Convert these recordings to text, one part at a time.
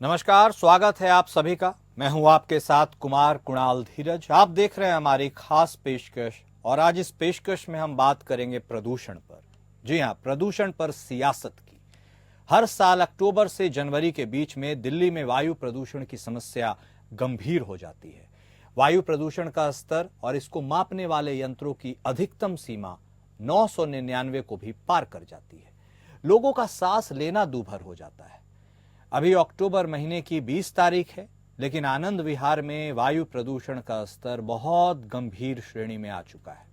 नमस्कार, स्वागत है आप सभी का। मैं हूं आपके साथ कुमार कुणाल धीरज। आप देख रहे हैं हमारी खास पेशकश और आज इस पेशकश में हम बात करेंगे प्रदूषण पर। जी हां, प्रदूषण पर सियासत की। हर साल अक्टूबर से जनवरी के बीच में दिल्ली में वायु प्रदूषण की समस्या गंभीर हो जाती है। वायु प्रदूषण का स्तर और इसको मापने वाले यंत्रों की अधिकतम सीमा 999 को भी पार कर जाती है। लोगों का सांस लेना दूभर हो जाता है। अभी अक्टूबर महीने की 20 तारीख है, लेकिन आनंद विहार में वायु प्रदूषण का स्तर बहुत गंभीर श्रेणी में आ चुका है।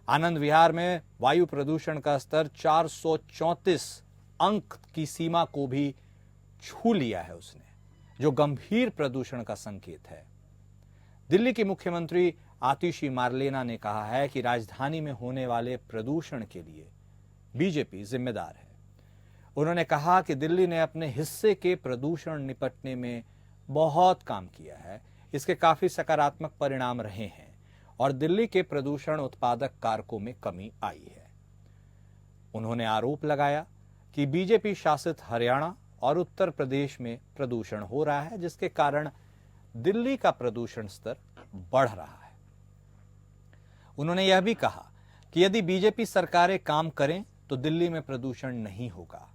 आनंद विहार में वायु प्रदूषण का स्तर 434 अंक की सीमा को भी छू लिया है उसने, जो गंभीर प्रदूषण का संकेत है। दिल्ली की मुख्यमंत्री आतिशी मार्लेना ने कहा है कि राजधानी में होने वाले प्रदूषण के लिए बीजेपी जिम्मेदार है। उन्होंने कहा कि दिल्ली ने अपने हिस्से के प्रदूषण निपटने में बहुत काम किया है, इसके काफी सकारात्मक परिणाम रहे हैं और दिल्ली के प्रदूषण उत्पादक कारकों में कमी आई है। उन्होंने आरोप लगाया कि बीजेपी शासित हरियाणा और उत्तर प्रदेश में प्रदूषण हो रहा है, जिसके कारण दिल्ली का प्रदूषण स्तर बढ़ रहा है। उन्होंने यह भी कहा कि यदि बीजेपी सरकारें काम करें तो दिल्ली में प्रदूषण नहीं होगा।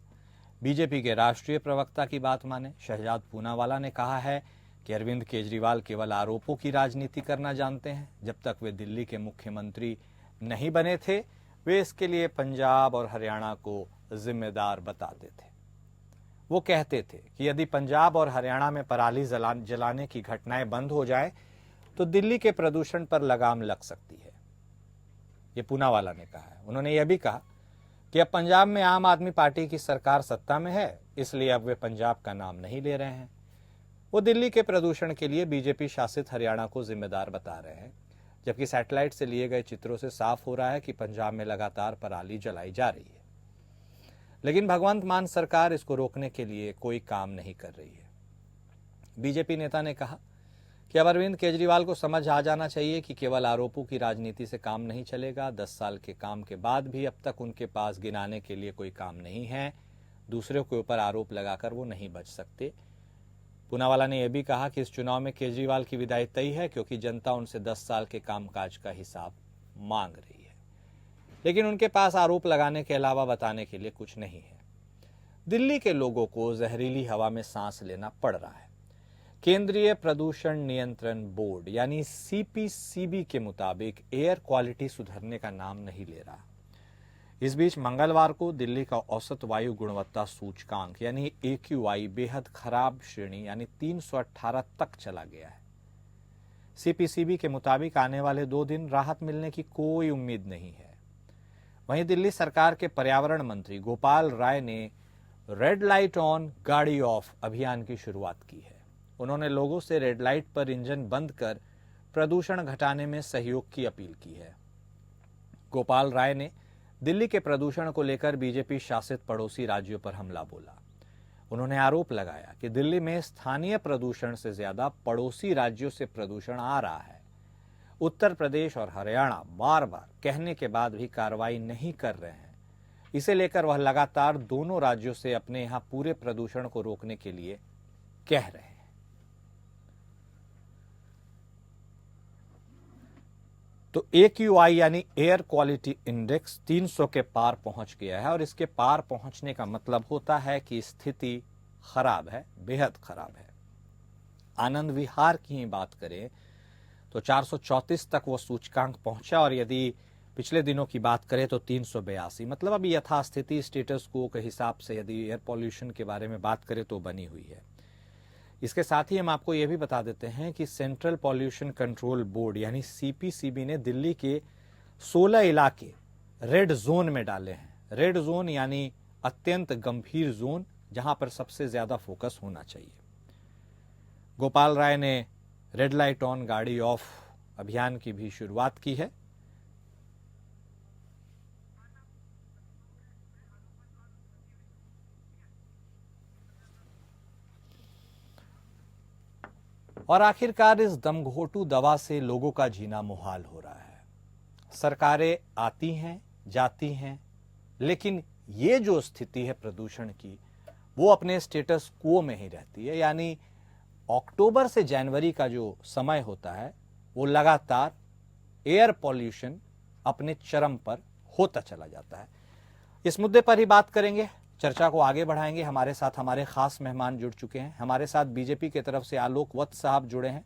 बीजेपी के राष्ट्रीय प्रवक्ता की बात माने शहजाद पूनावाला ने कहा है कि अरविंद केजरीवाल केवल आरोपों की राजनीति करना जानते हैं। जब तक वे दिल्ली के मुख्यमंत्री नहीं बने थे, वे इसके लिए पंजाब और हरियाणा को जिम्मेदार बताते थे। वो कहते थे कि यदि पंजाब और हरियाणा में पराली जलाने की घटनाएं बंद हो जाए तो दिल्ली के प्रदूषण पर लगाम लग सकती है। ये पूनावाला ने कहा है। उन्होंने यह भी कहा कि अब पंजाब में आम आदमी पार्टी की सरकार सत्ता में है, इसलिए अब वे पंजाब का नाम नहीं ले रहे हैं। वो दिल्ली के प्रदूषण के लिए बीजेपी शासित हरियाणा को जिम्मेदार बता रहे हैं, जबकि सैटेलाइट से लिए गए चित्रों से साफ हो रहा है कि पंजाब में लगातार पराली जलाई जा रही है। लेकिन भगवंत मान सरकार इसको रोकने के लिए कोई काम नहीं कर रही है। बीजेपी नेता ने कहा कि अब अरविंद केजरीवाल को समझ आ जाना चाहिए कि केवल आरोपों की राजनीति से काम नहीं चलेगा। 10 साल के काम के बाद भी अब तक उनके पास गिनाने के लिए कोई काम नहीं है। दूसरों के ऊपर आरोप लगाकर वो नहीं बच सकते। पूनावाला ने यह भी कहा कि इस चुनाव में केजरीवाल की विदाई तय है, क्योंकि जनता उनसे 10 साल के कामकाज का हिसाब मांग रही है, लेकिन उनके पास आरोप लगाने के अलावा बताने के लिए कुछ नहीं है। दिल्ली के लोगों को जहरीली हवा में सांस लेना पड़ रहा है। केंद्रीय प्रदूषण नियंत्रण बोर्ड यानी सीपीसीबी के मुताबिक एयर क्वालिटी सुधरने का नाम नहीं ले रहा। इस बीच मंगलवार को दिल्ली का औसत वायु गुणवत्ता सूचकांक यानी AQI बेहद खराब श्रेणी यानी 318 तक चला गया है। सीपीसीबी के मुताबिक आने वाले 2 दिन राहत मिलने की कोई उम्मीद नहीं है। वहीं दिल्ली सरकार के पर्यावरण मंत्री गोपाल राय ने रेड लाइट ऑन गाड़ी ऑफ अभियान की शुरुआत की है। उन्होंने लोगों से रेड लाइट पर इंजन बंद कर प्रदूषण घटाने में सहयोग की अपील की है। गोपाल राय ने दिल्ली के प्रदूषण को लेकर बीजेपी शासित पड़ोसी राज्यों पर हमला बोला। उन्होंने आरोप लगाया कि दिल्ली में स्थानीय प्रदूषण से ज्यादा पड़ोसी राज्यों से प्रदूषण आ रहा है। उत्तर प्रदेश और हरियाणा बार बार कहने के बाद भी कार्रवाई नहीं कर रहे हैं। इसे लेकर वह लगातार दोनों राज्यों से अपने यहां पूरे प्रदूषण को रोकने के लिए कह रहे हैं। तो AQI यानी एयर क्वालिटी इंडेक्स 300 के पार पहुंच गया है और इसके पार पहुंचने का मतलब होता है कि स्थिति खराब है, बेहद खराब है। आनंद विहार की ही बात करें तो 434 तक वो सूचकांक पहुंचा और यदि पिछले दिनों की बात करें तो 382, मतलब अभी यथास्थिति स्टेटस को के हिसाब से यदि एयर पॉल्यूशन के बारे में बात करें तो बनी हुई है। इसके साथ ही हम आपको यह भी बता देते हैं कि सेंट्रल पॉल्यूशन कंट्रोल बोर्ड यानी सीपीसीबी ने दिल्ली के 16 इलाके रेड जोन में डाले हैं। रेड जोन यानी अत्यंत गंभीर जोन, जहां पर सबसे ज्यादा फोकस होना चाहिए। गोपाल राय ने रेड लाइट ऑन गाड़ी ऑफ अभियान की भी शुरुआत की है। और आखिरकार इस दमघोटू दवा से लोगों का जीना मुहाल हो रहा है। सरकारें आती हैं, जाती हैं, लेकिन ये जो स्थिति है प्रदूषण की, वो अपने स्टेटस क्वो में ही रहती है, यानी अक्टूबर से जनवरी का जो समय होता है वो लगातार एयर पॉल्यूशन अपने चरम पर होता चला जाता है। इस मुद्दे पर ही बात करेंगे, चर्चा को आगे बढ़ाएंगे। हमारे साथ हमारे खास मेहमान जुड़ चुके हैं। हमारे साथ बीजेपी की तरफ से आलोक वत्स साहब जुड़े हैं,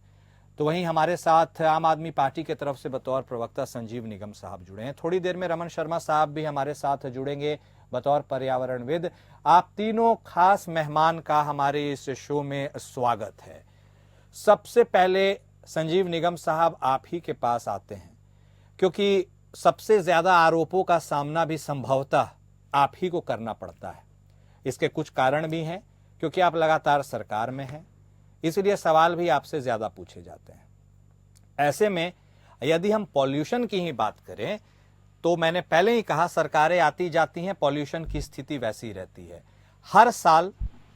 तो वहीं हमारे साथ आम आदमी पार्टी की तरफ से बतौर प्रवक्ता संजीव निगम साहब जुड़े हैं। थोड़ी देर में रमन शर्मा साहब भी हमारे साथ जुड़ेंगे बतौर पर्यावरणविद। आप तीनों खास मेहमान का हमारे इस शो में स्वागत है। सबसे पहले संजीव निगम साहब आप ही के पास आते हैं, क्योंकि सबसे ज्यादा आरोपों का सामना भी संभवतः आप ही को करना पड़ता है। इसके कुछ कारण भी हैं, क्योंकि आप लगातार सरकार में हैं, इसलिए सवाल भी आपसे ज्यादा पूछे जाते हैं। ऐसे में यदि हम पॉल्यूशन की ही बात करें तो मैंने पहले ही कहा, सरकारें आती जाती हैं, पॉल्यूशन की स्थिति वैसी रहती है। हर साल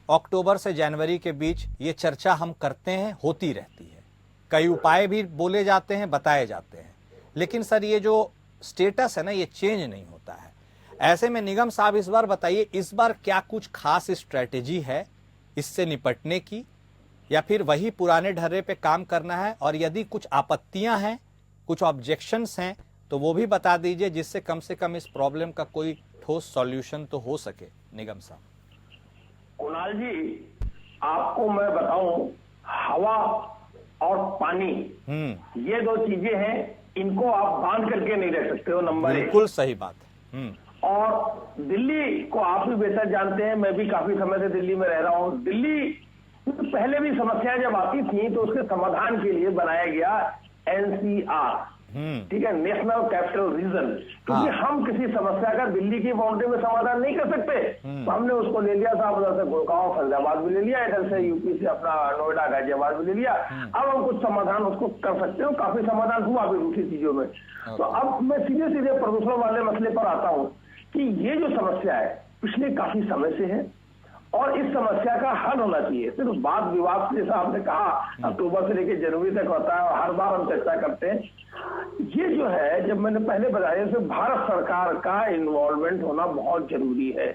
अक्टूबर से जनवरी के बीच ये चर्चा हम करते हैं, होती रहती है। कई उपाय भी बोले जाते हैं, बताए जाते हैं, लेकिन सर ये जो स्टेटस है ना, ये चेंज नहीं होता है। ऐसे में निगम साहब इस बार बताइए, इस बार क्या कुछ खास स्ट्रेटेजी है इससे निपटने की, या फिर वही पुराने ढर्रे पे काम करना है? और यदि कुछ आपत्तियां हैं, कुछ ऑब्जेक्शंस हैं, तो वो भी बता दीजिए, जिससे कम से कम इस प्रॉब्लम का कोई ठोस सॉल्यूशन तो हो सके। निगम साहब। कुणाल जी, आपको मैं बताऊं, हवा और पानी ये दो चीजें हैं, इनको आप बांध करके नहीं रह सकते हो। नंबर एक, बिल्कुल सही बात है। और दिल्ली को आप भी बेहतर जानते हैं, मैं भी काफी समय से दिल्ली में रह रहा हूं। दिल्ली पहले भी समस्याएं जब आती थी तो उसके समाधान के लिए बनाया गया एनसीआर, ठीक है, नेशनल कैपिटल रीजन। क्योंकि हम किसी समस्या का दिल्ली की बाउंड्री में समाधान नहीं कर सकते, तो हमने उसको ले लिया था, उधर से गुड़गांव फैजाबाद भी ले लिया, इधर से यूपी से अपना नोएडा गाजियाबाद भी ले लिया। अब हम कुछ समाधान उसको कर सकते हो, काफी समाधान हुआ भी दूसरी चीजों में। तो अब मैं सीधे सीधे प्रदूषण वाले मसले पर आता हूँ कि ये जो समस्या है पिछले काफी समय से है और इस समस्या का हल होना चाहिए। सिर्फ वाद विवाद जैसा आपने कहा अक्टूबर से लेकर जनवरी तक होता है और हर बार हम चर्चा करते हैं, ये जो है, जब मैंने पहले बताया, भारत सरकार का इन्वॉल्वमेंट होना बहुत जरूरी है।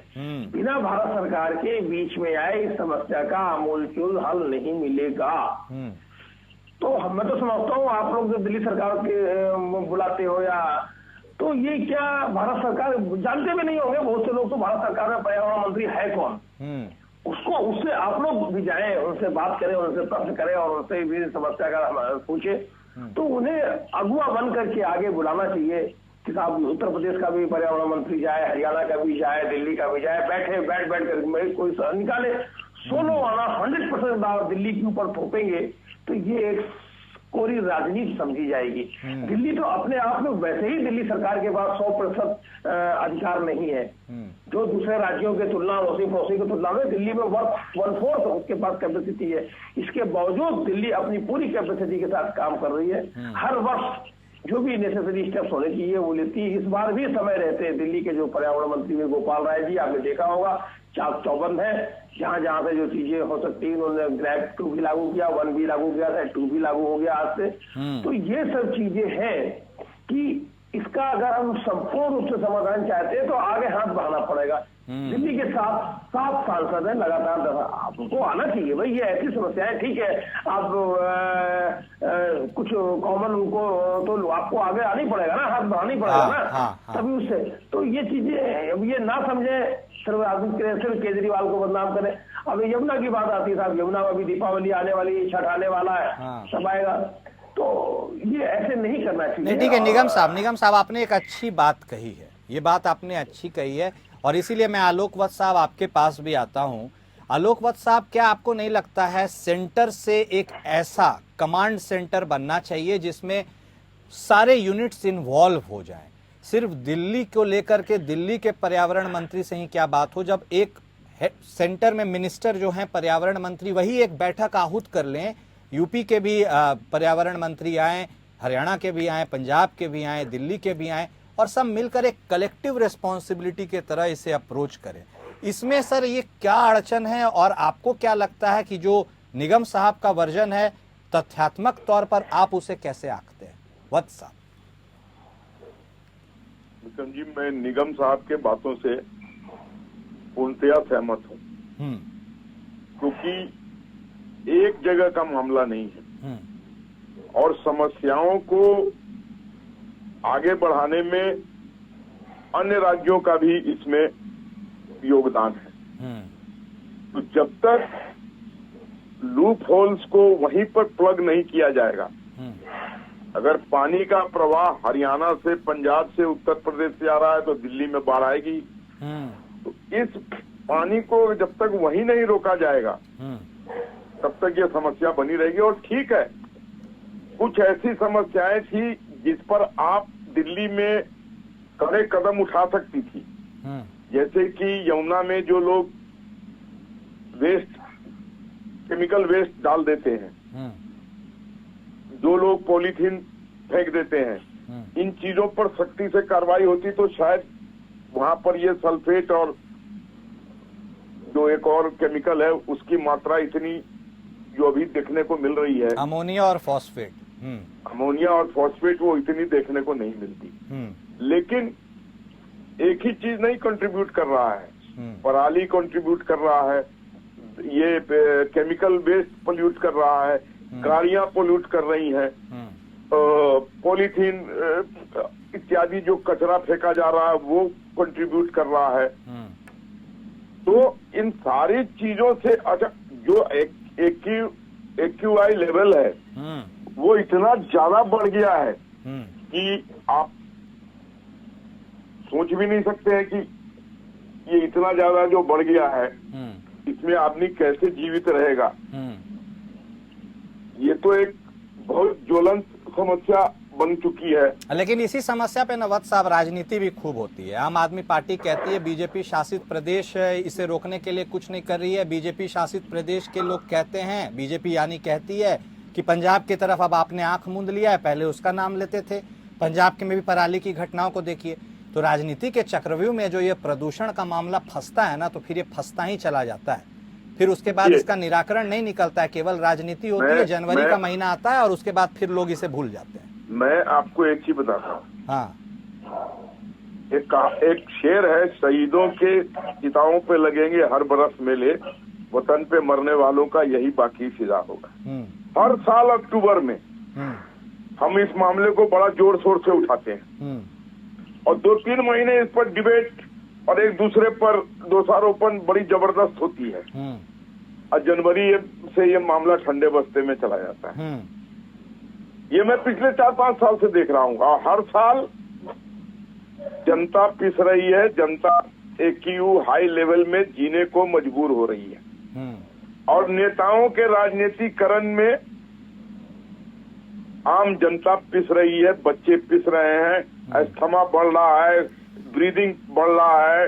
बिना भारत सरकार के बीच में आए इस समस्या का आमूलचूल हल नहीं मिलेगा। तो मैं तो समझता हूँ आप लोग जो दिल्ली सरकार के बुलाते हो, या तो ये क्या भारत सरकार जानते भी नहीं होंगे बहुत से लोग, तो भारत सरकार में पर्यावरण मंत्री है कौन, उसको, उससे आप लोग भी जाएं, उनसे बात करें, उनसे प्रश्न करें और उनसे भी समस्या का पूछे। तो उन्हें अगुआ बन करके आगे बुलाना चाहिए कि साहब उत्तर प्रदेश का भी पर्यावरण मंत्री जाए, हरियाणा का भी जाए, दिल्ली का भी जाए, बैठ कर कोई निकाले। सोलो आना 100% दिल्ली के ऊपर थोपेंगे तो ये एक कोरी राजनीति समझी जाएगी। दिल्ली तो अपने आप में वैसे ही दिल्ली सरकार के पास 100% अधिकार नहीं है। जो दूसरे राज्यों के तुलना, उसी पड़ोसी की तुलना में दिल्ली में 1/4 उसके पास कैपेसिटी है। इसके बावजूद दिल्ली अपनी पूरी कैपेसिटी के साथ काम कर रही है। हर वर्ष जो भी नेसेसरी स्टेप्स होने चाहिए वो लेती है। इस बार भी समय रहते हैं दिल्ली के जो पर्यावरण मंत्री है गोपाल राय जी, आपने देखा होगा, चाक चौबंद है, जहां जहां से जो चीजें हो सकती है उन्होंने ग्रैब 2 भी लागू किया, 1 भी लागू किया था, 2 भी लागू हो गया आज से। तो ये सब चीजें हैं कि इसका अगर हम संपूर्ण रूप से समाधान चाहते हैं तो आगे हाथ बढ़ाना पड़ेगा। दिल्ली के 7 सांसद हैं लगातार, आपको आना चाहिए भाई, ये ऐसी समस्या है। ठीक है, आप कुछ कॉमन उनको तो आपको आगे आना ही पड़ेगा ना, हाथ बढ़ाना ही पड़ेगा ना, तभी उससे। तो ये चीजें ये ना समझे, सिर्फ केजरीवाल को बदनाम करें। अब यमुना की बात आती है साहब, यमुना में भी दीपावली आने वाली, छठ आने वाला है, सब आएगा, तो ये ऐसे नहीं करना चाहिए। नहीं, ठीक है निगम साहब आपने एक अच्छी बात कही है, ये बात आपने अच्छी कही है, और इसीलिए मैं आलोक वत्स साहब आपके पास भी आता हूं। आलोक वत्स साहब, क्या आपको नहीं लगता है सेंटर से एक ऐसा कमांड सेंटर बनना चाहिए जिसमें सारे यूनिट्स इन्वॉल्व हो जाएं? सिर्फ दिल्ली को लेकर के दिल्ली के पर्यावरण मंत्री से ही क्या बात हो, जब एक सेंटर में मिनिस्टर जो हैं पर्यावरण मंत्री, वही एक बैठक आहूत कर लें, यूपी के भी पर्यावरण मंत्री आए, हरियाणा के भी आए, पंजाब के भी आए, दिल्ली के भी आए, और सब मिलकर एक कलेक्टिव रिस्पॉन्सिबिलिटी के तरह इसे अप्रोच करें। इसमें सर ये क्या अड़चन है, और आपको क्या लगता है कि जो निगम साहब का वर्जन है तथ्यात्मक तौर पर आप उसे कैसे आंकते हैं? वत्स साहब। विक्रम जी, मैं निगम साहब के बातों से पूर्णतया सहमत हूँ। क्योंकि एक जगह का मामला नहीं है और समस्याओं को आगे बढ़ाने में अन्य राज्यों का भी इसमें योगदान है। तो जब तक लूप होल्स को वहीं पर प्लग नहीं किया जाएगा, अगर पानी का प्रवाह हरियाणा से, पंजाब से, उत्तर प्रदेश से आ रहा है तो दिल्ली में बाढ़ आएगी। तो इस पानी को जब तक वहीं नहीं रोका जाएगा तब तक ये समस्या बनी रहेगी। और ठीक है, कुछ ऐसी समस्याएं थी जिस पर आप दिल्ली में कड़े कदम उठा सकती थी, जैसे कि यमुना में जो लोग वेस्ट, केमिकल वेस्ट डाल देते हैं, जो लोग पॉलीथीन फेंक देते हैं, इन चीजों पर सख्ती से कार्रवाई होती तो शायद वहां पर ये सल्फेट और जो एक और केमिकल है उसकी मात्रा इतनी जो अभी देखने को मिल रही है, अमोनिया और फॉस्फेट, अमोनिया और फॉस्फेट, वो इतनी देखने को नहीं मिलती। लेकिन एक ही चीज नहीं कंट्रीब्यूट कर रहा है, पराली कंट्रीब्यूट कर रहा है, ये केमिकल वेस्ट पोल्यूट कर रहा है, गाड़ियां पोल्यूट कर रही हैं, पॉलीथीन इत्यादि जो कचरा फेंका जा रहा है वो कंट्रीब्यूट कर रहा है। तो इन सारी चीजों से अच्छा जो एक्यूआई लेवल है वो इतना ज्यादा बढ़ गया है कि आप सोच भी नहीं सकते हैं कि ये इतना ज्यादा जो बढ़ गया है इसमें आदमी कैसे जीवित रहेगा। ये तो एक बहुत ज्वलंत समस्या बन चुकी है। लेकिन इसी समस्या पे नवद साहब राजनीति भी खूब होती है। आम आदमी पार्टी कहती है बीजेपी शासित प्रदेश इसे रोकने के लिए कुछ नहीं कर रही है। बीजेपी शासित प्रदेश के लोग कहते हैं, बीजेपी यानी कहती है कि पंजाब की तरफ अब आपने आंख मूंद लिया है, पहले उसका नाम लेते थे। पंजाब के में भी पराली की घटनाओं को देखिए। तो राजनीति के चक्रव्यूह में जो ये प्रदूषण का मामला फंसता है ना, तो फिर ये फंसता ही चला जाता है। फिर उसके बाद इसका निराकरण नहीं निकलता है, केवल राजनीति होती है। जनवरी का महीना आता है और उसके बाद फिर लोग इसे भूल जाते हैं। मैं आपको एक चीज बताता हूँ। हाँ, एक शेर है, शहीदों के चिताओं पे लगेंगे हर बरस मेले, वतन पे मरने वालों का यही बाकी फिजा होगा। हर साल अक्टूबर में हम इस मामले को बड़ा जोर शोर से उठाते हैं और 2-3 महीने इस पर डिबेट और एक दूसरे पर दोषारोपण बड़ी जबरदस्त होती है और जनवरी से ये मामला ठंडे बस्ते में चला जाता है। ये मैं पिछले 4-5 साल से देख रहा हूँ और हर साल जनता पिस रही है, जनता एक्यू हाई लेवल में जीने को मजबूर हो रही है और नेताओं के राजनीतिकरण में आम जनता पिस रही है, बच्चे पिस रहे हैं, अस्थमा बढ़ रहा है, ब्रीदिंग बढ़ रहा है,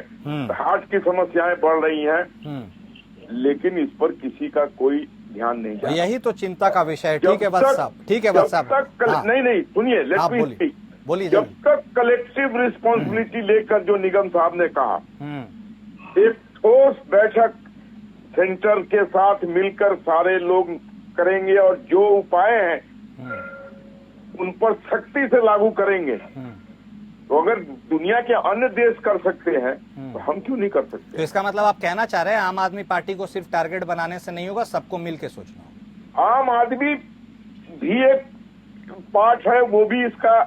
हार्ट की समस्याएं बढ़ रही हैं, लेकिन इस पर किसी का कोई ध्यान नहीं जाता। यही तो चिंता का विषय है। ठीक है वत्स साहब, ठीक है वत्स साहब। नहीं सुनिए, लेट मी स्पीक। बोलिए। जब तक कलेक्टिव रिस्पॉन्सिबिलिटी लेकर जो निगम साहब ने कहा, एक ठोस बैठक सेंटर के साथ मिलकर सारे लोग करेंगे और जो उपाय हैं उन पर सख्ती से लागू करेंगे, तो अगर दुनिया के अन्य देश कर सकते हैं तो हम क्यों नहीं कर सकते? तो इसका मतलब आप कहना चाह रहे हैं आम आदमी पार्टी को सिर्फ टारगेट बनाने से नहीं होगा, सबको मिलकर सोचना होगा। आम आदमी भी एक पार्ट है, वो भी इसका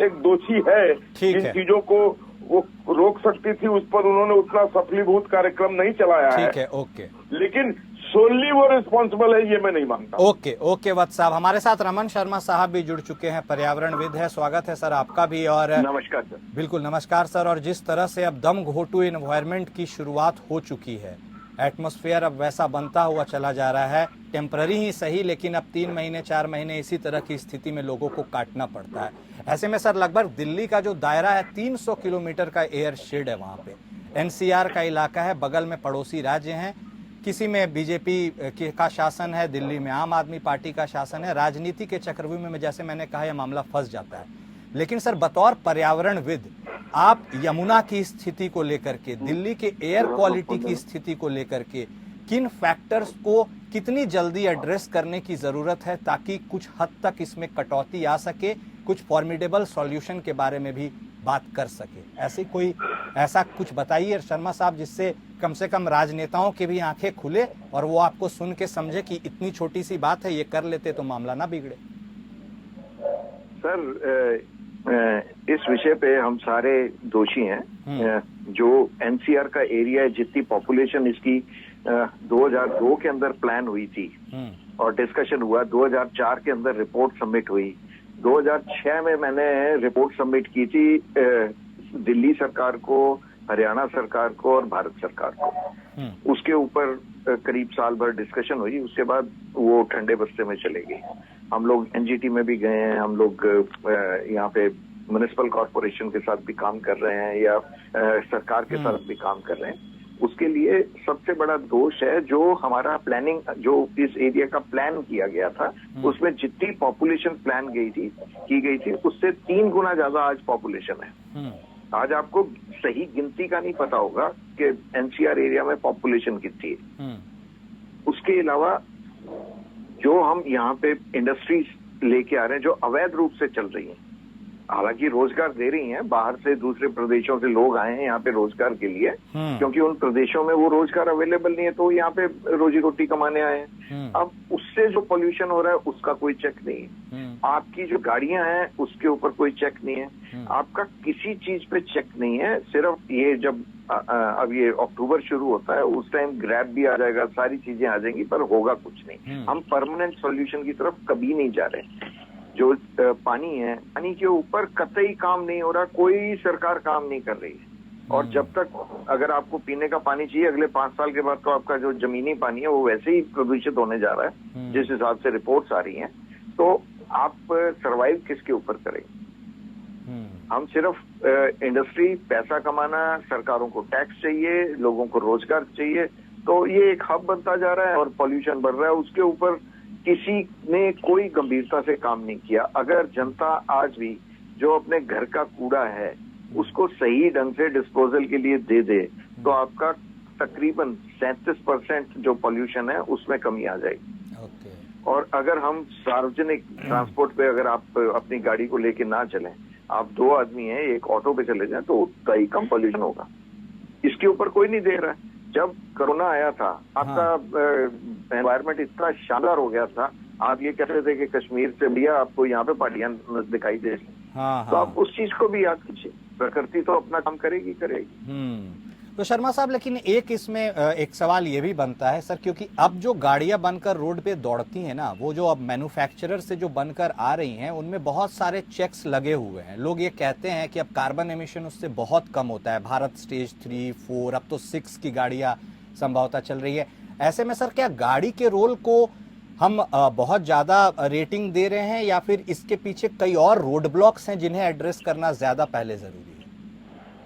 एक दोषी है। इन चीजों को वो रोक सकती थी, उस पर उन्होंने उतना सफलीभूत कार्यक्रम नहीं चलाया है। ठीक है, ओके। लेकिन सोनली वो रिस्पॉन्सिबल है, ये मैं नहीं मानता। ओके वत्स साहब। हमारे साथ रमन शर्मा साहब भी जुड़ चुके हैं, पर्यावरणविद है। स्वागत है सर आपका भी। और नमस्कार सर। बिल्कुल नमस्कार सर। और जिस तरह से अब दम घोटू एनवायरमेंट की शुरुआत हो चुकी है, एटमॉस्फेयर अब वैसा बनता हुआ चला जा रहा है, टेम्पररी ही सही, लेकिन अब 3 महीने 4 महीने इसी तरह की स्थिति में लोगों को काटना पड़ता है। ऐसे में सर लगभग दिल्ली का जो दायरा है 300 किलोमीटर का एयर शेड है, वहाँ पे एनसीआर का इलाका है, बगल में पड़ोसी राज्य हैं, किसी में बीजेपी का शासन है, दिल्ली में आम आदमी पार्टी का शासन है। राजनीति के चक्रव्यूह में जैसे मैंने कहा यह मामला फंस जाता है। लेकिन सर बतौर पर्यावरणविद आप यमुना की स्थिति को लेकर के, दिल्ली के एयर क्वालिटी की स्थिति को लेकर के किन फैक्टर्स को कितनी जल्दी एड्रेस करने की जरूरत है ताकि कुछ हद तक इसमें कटौती आ सके, कुछ फॉर्मिडेबल सॉल्यूशन के बारे में भी बात कर सके? ऐसी कोई ऐसा कुछ बताइए शर्मा साहब, जिससे कम से कम राजनेताओं की भी आंखें खुले और वो आपको सुन के समझे कि इतनी छोटी सी बात है, ये कर लेते तो मामला ना बिगड़े। सर, इस विषय पे हम सारे दोषी हैं। जो एनसीआर का एरिया है, जितनी पॉपुलेशन इसकी 2002 के अंदर प्लान हुई थी और डिस्कशन हुआ, 2004 के अंदर रिपोर्ट सबमिट हुई, 2006 में मैंने रिपोर्ट सबमिट की थी दिल्ली सरकार को, हरियाणा सरकार को और भारत सरकार को। उसके ऊपर करीब साल भर डिस्कशन हुई, उसके बाद वो ठंडे बस्ते में चले गई। हम लोग एनजीटी में भी गए हैं, हम लोग यहाँ पे म्युनिसिपल कॉर्पोरेशन के साथ भी काम कर रहे हैं या सरकार के साथ भी काम कर रहे हैं। उसके लिए सबसे बड़ा दोष है जो हमारा प्लानिंग, जो इस एरिया का प्लान किया गया था, उसमें जितनी पॉपुलेशन प्लान की गई थी उससे 3 गुना ज्यादा आज पॉपुलेशन है। आज आपको सही गिनती का नहीं पता होगा कि एनसीआर एरिया में पॉपुलेशन कितनी है। उसके अलावा जो हम यहाँ पे इंडस्ट्रीज लेके आ रहे हैं जो अवैध रूप से चल रही हैं, हालांकि रोजगार दे रही हैं, बाहर से दूसरे प्रदेशों से लोग आए हैं यहाँ पे रोजगार के लिए, क्योंकि उन प्रदेशों में वो रोजगार अवेलेबल नहीं है, तो यहाँ पे रोजी रोटी कमाने आए हैं। अब उससे जो पोल्यूशन हो रहा है उसका कोई चेक नहीं है। आपकी जो गाड़ियां हैं उसके ऊपर कोई चेक नहीं है, आपका किसी चीज पे चेक नहीं है। सिर्फ ये जब अब ये अक्टूबर शुरू होता है उस टाइम ग्रैब भी आ जाएगा, सारी चीजें आ जाएंगी, पर होगा कुछ नहीं। हम परमानेंट सॉल्यूशन की तरफ कभी नहीं जा रहे। जो पानी है, पानी के ऊपर कतई काम नहीं हो रहा, कोई सरकार काम नहीं कर रही है। और जब तक अगर आपको पीने का पानी चाहिए अगले 5 साल के बाद, तो आपका जो जमीनी पानी है वो वैसे ही प्रदूषित होने जा रहा है जिस हिसाब से रिपोर्ट्स आ रही हैं, तो आप सरवाइव किसके ऊपर करेंगे? हम सिर्फ इंडस्ट्री, पैसा कमाना, सरकारों को टैक्स चाहिए, लोगों को रोजगार चाहिए, तो ये एक हब बनता जा रहा है और पॉल्यूशन बढ़ रहा है। उसके ऊपर किसी ने कोई गंभीरता से काम नहीं किया। अगर जनता आज भी जो अपने घर का कूड़ा है उसको सही ढंग से डिस्पोजल के लिए दे दे, तो आपका तकरीबन 37% जो पॉल्यूशन है उसमें कमी आ जाएगी। और अगर हम सार्वजनिक ट्रांसपोर्ट पे अगर आप अपनी गाड़ी को लेके ना चलें, आप 2 आदमी हैं, एक ऑटो पे चले जाएं, तो उतना ही कम पॉल्यूशन होगा। इसके ऊपर कोई नहीं दे रहा है। जब कोरोना आया था आपका एनवायरमेंट इतना शानदार हो गया था, आप ये कह रहे थे कि कश्मीर से भैया आपको यहाँ पे पहाड़ियां दिखाई दे रही, तो आप उस चीज को भी याद कीजिए। प्रकृति तो अपना काम करेगी। तो शर्मा साहब, लेकिन एक इसमें एक सवाल ये भी बनता है सर, क्योंकि अब जो गाड़ियां बनकर रोड पे दौड़ती हैं ना, वो जो अब मैन्युफैक्चरर से जो बनकर आ रही हैं, उनमें बहुत सारे चेक्स लगे हुए हैं। लोग ये कहते हैं कि अब कार्बन एमिशन उससे बहुत कम होता है। भारत स्टेज 3, 4, अब तो 6 की गाड़ियां संभवतः चल रही है। ऐसे में सर क्या गाड़ी के रोल को हम बहुत ज्यादा रेटिंग दे रहे हैं, या फिर इसके पीछे कई और रोड ब्लॉक्स हैं जिन्हें एड्रेस करना ज्यादा पहले जरूरी है?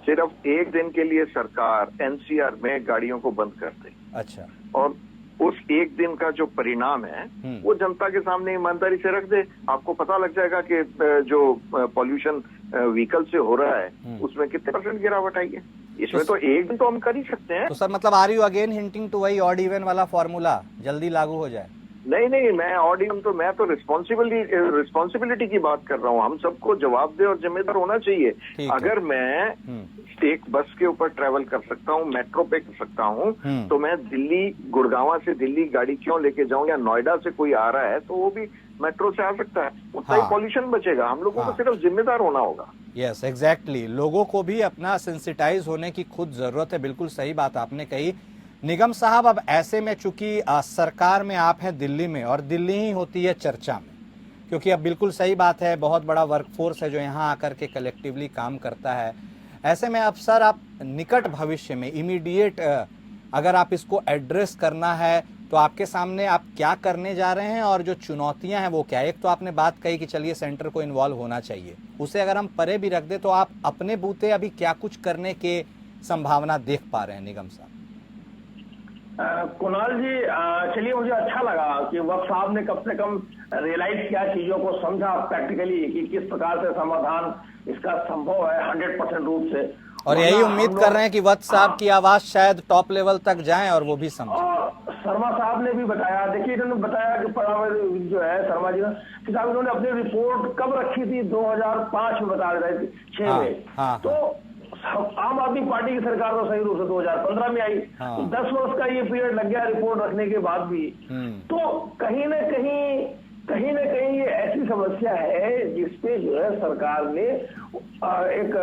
सिर्फ एक दिन के लिए सरकार एनसीआर में गाड़ियों को बंद कर दे, अच्छा, और उस एक दिन का जो परिणाम है वो जनता के सामने ईमानदारी से रख दे, आपको पता लग जाएगा कि जो पॉल्यूशन व्हीकल से हो रहा है उसमें कितने % गिरावट आई है। इसमें तो एक दिन तो हम कर ही सकते हैं। तो सर मतलब are you again hinting to वही ऑड इवन वाला फॉर्मूला जल्दी लागू हो जाए? नहीं, मैं ऑड इवन तो मैं तो रिस्पॉन्सिबिलिटी की बात कर रहा हूँ। हम सबको जवाबदेह और जिम्मेदार होना चाहिए। अगर मैं एक बस के ऊपर ट्रेवल कर सकता हूँ, मेट्रो पे कर सकता हूँ, तो मैं दिल्ली, गुड़गांव से दिल्ली गाड़ी क्यों लेके जाऊं? या नोएडा से कोई आ रहा है तो वो भी मेट्रो से आ सकता है, उतना ही पॉल्यूशन बचेगा। हम लोगों को सिर्फ जिम्मेदार होना होगा। Yes, exactly. लोगों को भी अपना सेंसिटाइज होने की खुद जरूरत है। बिल्कुल सही बात आपने कही। निगम साहब, अब ऐसे में चूंकि सरकार में आप हैं दिल्ली में, और दिल्ली ही होती है चर्चा में, क्योंकि अब बिल्कुल सही बात है, बहुत बड़ा वर्कफोर्स है जो यहाँ आकर के कलेक्टिवली काम करता है। ऐसे में अब सर आप निकट भविष्य में इमीडिएट अगर आप इसको एड्रेस करना है तो आपके सामने आप क्या करने जा रहे हैं, और जो चुनौतियां हैं वो क्या? एक तो आपने बात कही कि चलिए सेंटर को इन्वॉल्व होना चाहिए, उसे अगर हम परे भी रख दे तो आप अपने बूते अभी क्या कुछ करने के संभावना देख पा रहे हैं निगम साहब? कुणाल जी, चलिए, मुझे अच्छा लगा कि वक्त साहब ने कम से कम रियलाइज किया, चीजों को समझा प्रैक्टिकली कि किस प्रकार से समाधान इसका संभव है 100% रूप से। और यही उम्मीद कर रहे हैं कि वक्त साहब की आवाज शायद टॉप लेवल तक जाए और वो भी समझे। और शर्मा साहब ने भी बताया, देखिए इन्होंने बताया कि जो है शर्मा जी कि इन्होंने अपनी रिपोर्ट कब रखी थी? 2005 में बता रहे थे, 6 में। तो आम आदमी पार्टी की सरकार तो सही रूप से 2015 में आई। हाँ। 10 वर्ष का ये पीरियड लग गया रिपोर्ट रखने के बाद भी। तो कहीं ना कहीं ये ऐसी समस्या है जिसपे जो है सरकार ने एक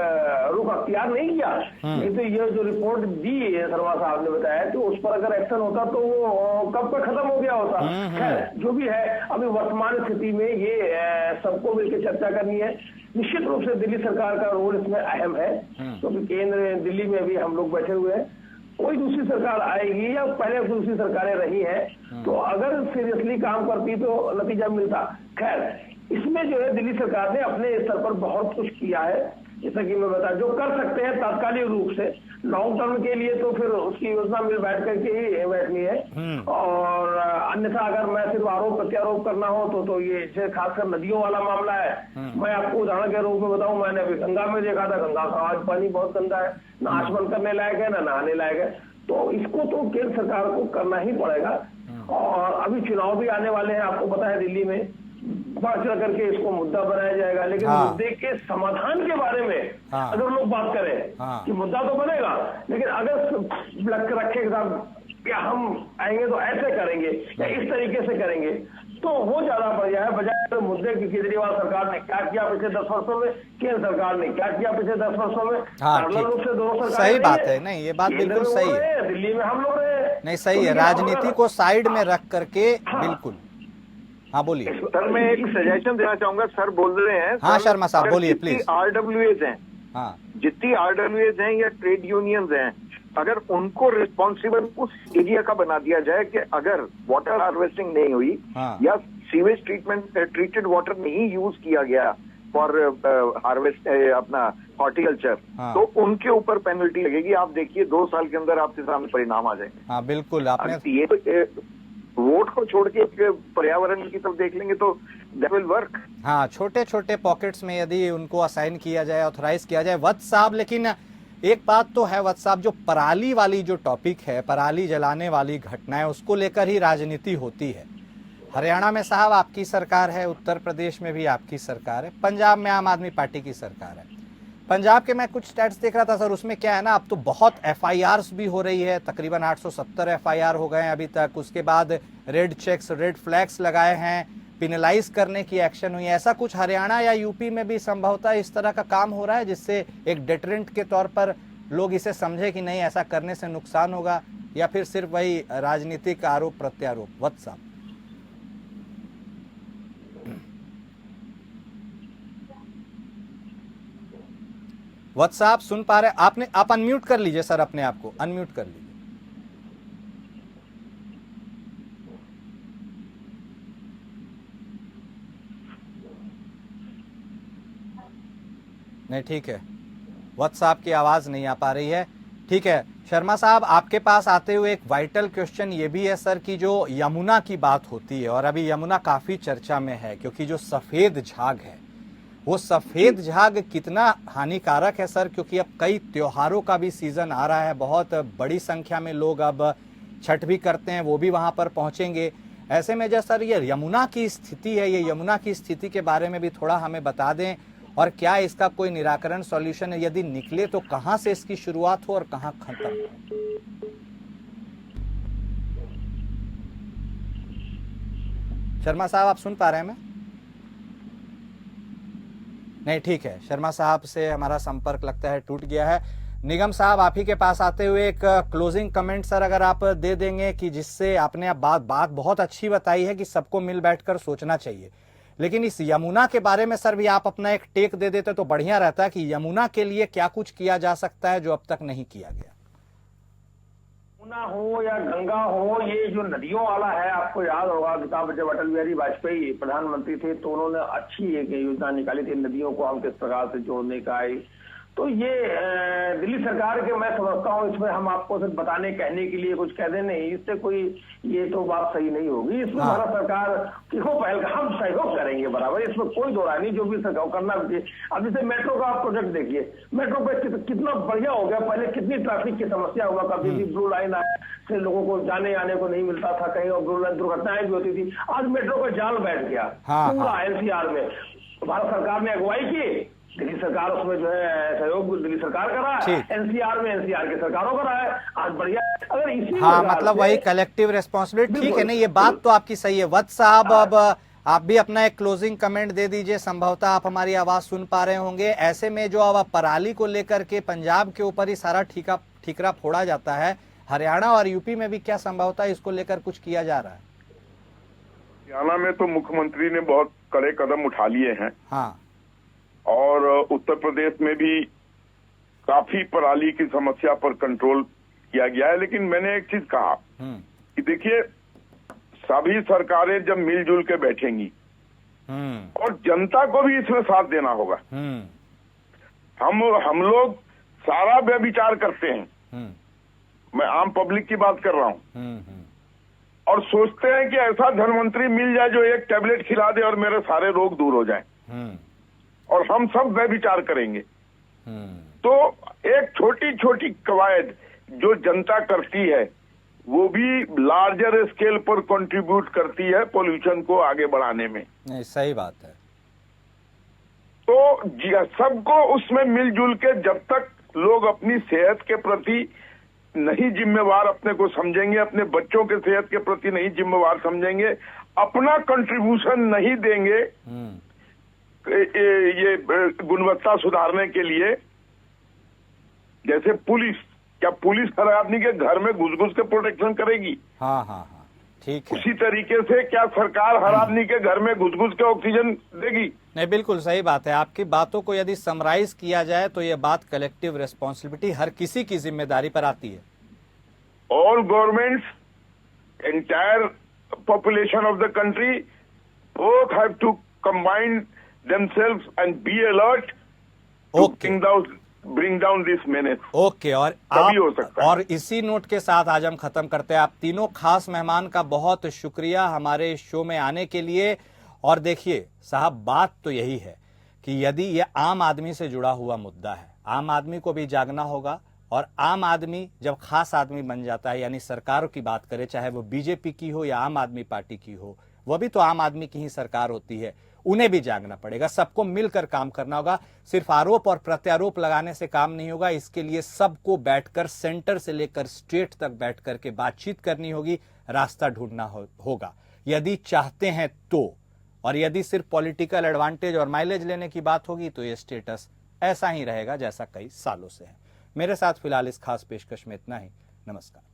रुख अख्तियार नहीं किया। नहीं तो ये जो रिपोर्ट दी है शर्मा साहब ने बताया कि उस पर अगर एक्शन होता तो वो कब का खत्म हो गया होता। खैर जो भी है, अभी वर्तमान स्थिति में ये सबको मिलकर चर्चा करनी है। निश्चित रूप से दिल्ली सरकार का रोल इसमें अहम है, क्योंकि केंद्र दिल्ली में भी हम लोग बैठे हुए हैं। कोई दूसरी सरकार आएगी या पहले दूसरी सरकारें रही हैं, तो अगर सीरियसली काम करती तो नतीजा मिलता। खैर इसमें जो है दिल्ली सरकार ने अपने स्तर पर बहुत कुछ किया है, जैसा कि मैं बता जो कर सकते हैं तात्कालिक रूप से। लॉन्ग टर्म के लिए तो फिर उसकी योजना मिल बैठ करके ही बैठनी है। और अन्यथा अगर मैं सिर्फ आरोप प्रत्यारोप करना हो तो ये खासकर नदियों वाला मामला है। मैं आपको उदाहरण के रूप में बताऊं, मैंने अभी गंगा में देखा था, गंगा का आज पानी बहुत गंदा है, ना आचमन करने लायक है ना नहाने लायक है। तो इसको तो केंद्र सरकार को करना ही पड़ेगा। और अभी चुनाव भी आने वाले हैं, आपको पता है दिल्ली में बढ़ चढ़ करके इसको मुद्दा बनाया जाएगा। लेकिन मुद्दे के समाधान के बारे में अगर लोग बात करें कि मुद्दा तो बनेगा, लेकिन अगर रखे कि हम आएंगे तो ऐसे करेंगे या इस तरीके से करेंगे तो वो ज्यादा बढ़िया है, बजाय तो मुद्दे की केजरीवाल सरकार ने क्या किया पिछले 10 वर्षों में, केंद्र सरकार ने क्या किया पिछले 10 वर्षों में। रूप से दोनों सरकार सही बात है। नहीं ये बात बिल्कुल सही है, दिल्ली में हम लोग रहे नहीं सही है, राजनीति को साइड में रख करके बिल्कुल। हाँ बोलिए सर, मैं एक सजेशन देना चाहूंगा। सर बोल रहे हैं। हाँ शर्मा साहब बोलिए प्लीज। RWAs हैं, जितनी RWAs हैं या ट्रेड यूनियंस हैं, अगर उनको रिस्पॉन्सिबल उस एरिया का बना दिया जाए कि अगर वाटर हार्वेस्टिंग नहीं हुई या सीवेज ट्रीटेड वाटर नहीं यूज किया गया फॉर हार्वेस्ट अपना हॉर्टिकल्चर, तो उनके ऊपर पेनल्टी लगेगी। आप देखिए 2 साल के अंदर आपके सामने परिणाम आ जाएंगे। हाँ बिल्कुल, आपने ये वोट को छोड़ के पर्यावरण की तरफ देख लेंगे तो दैट विल वर्क। हाँ छोटे छोटे पॉकेट्स में यदि उनको असाइन किया जाए, ऑथराइज किया जाए। वत्स साहब लेकिन एक बात तो है वत्स साहब, जो पराली वाली जो टॉपिक है, पराली जलाने वाली घटनाएं, उसको लेकर ही राजनीति होती है। हरियाणा में साहब आपकी सरकार है, उत्तर प्रदेश में भी आपकी सरकार है, पंजाब में आम आदमी पार्टी की सरकार है। पंजाब के मैं कुछ स्टैट्स देख रहा था सर, उसमें क्या है ना, अब तो बहुत FIRs भी हो रही है, तकरीबन 870 FIR हो गए हैं अभी तक। उसके बाद रेड चेक्स, रेड फ्लैग्स लगाए हैं, पिनलाइज करने की एक्शन हुई है। ऐसा कुछ हरियाणा या यूपी में भी संभवतः इस तरह का काम हो रहा है जिससे एक डेटरेंट के तौर पर लोग इसे समझे कि नहीं ऐसा करने से नुकसान होगा, या फिर सिर्फ वही राजनीतिक आरोप प्रत्यारोप? वत्स साहब वत्स साहब सुन पा रहे? आप अनम्यूट कर लीजिए सर, अपने आप को अनम्यूट कर लीजिए। नहीं ठीक है, वत्स साहब की आवाज नहीं आ पा रही है। ठीक है शर्मा साहब, आपके पास आते हुए एक वाइटल क्वेश्चन ये भी है सर कि जो यमुना की बात होती है, और अभी यमुना काफी चर्चा में है क्योंकि जो सफेद झाग है, वो सफेद झाग कितना हानिकारक है सर, क्योंकि अब कई त्योहारों का भी सीजन आ रहा है, बहुत बड़ी संख्या में लोग अब छठ भी करते हैं, वो भी वहां पर पहुंचेंगे। ऐसे में जो सर ये यमुना की स्थिति है, ये यमुना की स्थिति के बारे में भी थोड़ा हमें बता दें, और क्या इसका कोई निराकरण सॉल्यूशन है? यदि निकले तो कहां से इसकी शुरुआत हो और कहां खत्म हो? शर्मा साहब आप सुन पा रहे हैं? मैं नहीं ठीक है, शर्मा साहब से हमारा संपर्क लगता है टूट गया है। निगम साहब आप ही के पास आते हुए एक क्लोजिंग कमेंट सर अगर आप दे देंगे, कि जिससे आपने बात बहुत अच्छी बताई है कि सबको मिल बैठकर सोचना चाहिए, लेकिन इस यमुना के बारे में सर भी आप अपना एक टेक दे देते तो बढ़िया रहता है कि यमुना के लिए क्या कुछ किया जा सकता है जो अब तक नहीं किया गया। यमुना हो या गंगा हो, ये जो नदियों वाला है, आपको याद होगा किताब जब अटल बिहारी वाजपेयी प्रधानमंत्री थे तो उन्होंने अच्छी एक योजना निकाली थी, नदियों को हम किस प्रकार से जोड़ने का। तो ये दिल्ली सरकार के मैं समझता हूँ इसमें हम आपको सिर्फ बताने कहने के लिए कुछ कह दें नहीं, इससे कोई ये तो बात सही नहीं होगी। इसमें भारत सरकार देखो पहल का हम सहयोग करेंगे बराबर, इसमें कोई दो राय नहीं, जो भी सहयोग करना चाहिए। अब जैसे मेट्रो का आप प्रोजेक्ट देखिए, मेट्रो पे कितना बढ़िया हो गया, पहले कितनी ट्रैफिक की समस्या हुआ, कभी भी ब्लू लाइन आया से लोगों को जाने आने को नहीं मिलता था, कहीं और ब्लू लाइन दुर्घटनाएं भी होती थी। आज मेट्रो का जाल बैठ गया पूरा NCR में, भारत सरकार ने अगुवाई की दिल्ली सरकार उसमें जो है सहयोग दिल्ली सरकार कर रहा है, ठीक। एनसीआर में एनसीआर की सरकारों का रहा है। आज बढ़िया, अगर इसी हाँ, प्रकार मतलब से- वही कलेक्टिव रेस्पॉन्सिबिलिटी। ठीक है, बिल्कुल, नहीं, ये बात तो आपकी सही है। वत्स साहब, अब आप भी अपना एक क्लोजिंग कमेंट दे दीजिए। संभवतः आप हमारी आवाज सुन पा रहे होंगे। ऐसे में जो अब पराली को लेकर के पंजाब के ऊपर ही सारा ठीकरा फोड़ा जाता है, हरियाणा और यूपी में भी क्या संभवतः इसको लेकर कुछ किया जा रहा है? हरियाणा में तो मुख्यमंत्री ने बहुत कड़े कदम उठा लिए हैं, हाँ, और उत्तर प्रदेश में भी काफी पराली की समस्या पर कंट्रोल किया गया है। लेकिन मैंने एक चीज कहा कि देखिए, सभी सरकारें जब मिलजुल के बैठेंगी और जनता को भी इसमें साथ देना होगा। हम लोग सारा व्यभिचार करते हैं, मैं आम पब्लिक की बात कर रहा हूं, और सोचते हैं कि ऐसा धनवंतरी मिल जाए जो एक टैबलेट खिला दे और मेरे सारे रोग दूर हो जाएं, और हम सब व्यभिचार करेंगे। तो एक छोटी छोटी कवायद जो जनता करती है वो भी लार्जर स्केल पर कंट्रीब्यूट करती है पोल्यूशन को आगे बढ़ाने में। नहीं, सही बात है। तो सबको उसमें मिलजुल के, जब तक लोग अपनी सेहत के प्रति नहीं जिम्मेवार अपने को समझेंगे, अपने बच्चों के सेहत के प्रति नहीं जिम्मेवार समझेंगे, अपना कंट्रीब्यूशन नहीं देंगे ये गुणवत्ता सुधारने के लिए। जैसे पुलिस, क्या पुलिस हर आदमी के घर में घुस घुस के प्रोटेक्शन करेगी? हाँ हाँ हाँ, ठीक है। उसी तरीके से क्या सरकार हर आदमी के घर में घुस घुस के ऑक्सीजन देगी? नहीं, बिल्कुल सही बात है। आपकी बातों को यदि समराइज किया जाए तो ये बात कलेक्टिव रिस्पॉन्सिबिलिटी, हर किसी की जिम्मेदारी पर आती है। All governments, entire population of the country, both have to combine themselves and be alert to Okay. bring down this menace. Okay, और तभी हो सकता है। और इसी नोट के साथ आज हम खत्म करते हैं। आप तीनों खास मेहमान का बहुत शुक्रिया हमारे शो में आने के लिए। और देखिए साहब, बात तो यही है कि यदि ये आम आदमी से जुड़ा हुआ मुद्दा है, आम आदमी को भी जागना होगा। और आम आदमी जब खास आदमी बन जाता है, यानी सरकारों की बात करें, चाहे वो बीजेपी की हो या आम आदमी पार्टी की हो, वह भी तो आम आदमी की ही सरकार होती है, उन्हें भी जागना पड़ेगा। सबको मिलकर काम करना होगा। सिर्फ आरोप और प्रत्यारोप लगाने से काम नहीं होगा। इसके लिए सबको बैठकर, सेंटर से लेकर स्टेट तक बैठ करके बातचीत करनी होगी, रास्ता ढूंढना होगा, यदि चाहते हैं तो। और यदि सिर्फ पॉलिटिकल एडवांटेज और माइलेज लेने की बात होगी तो ये स्टेटस ऐसा ही रहेगा जैसा कई सालों से है। मेरे साथ फिलहाल इस खास पेशकश में इतना ही। नमस्कार।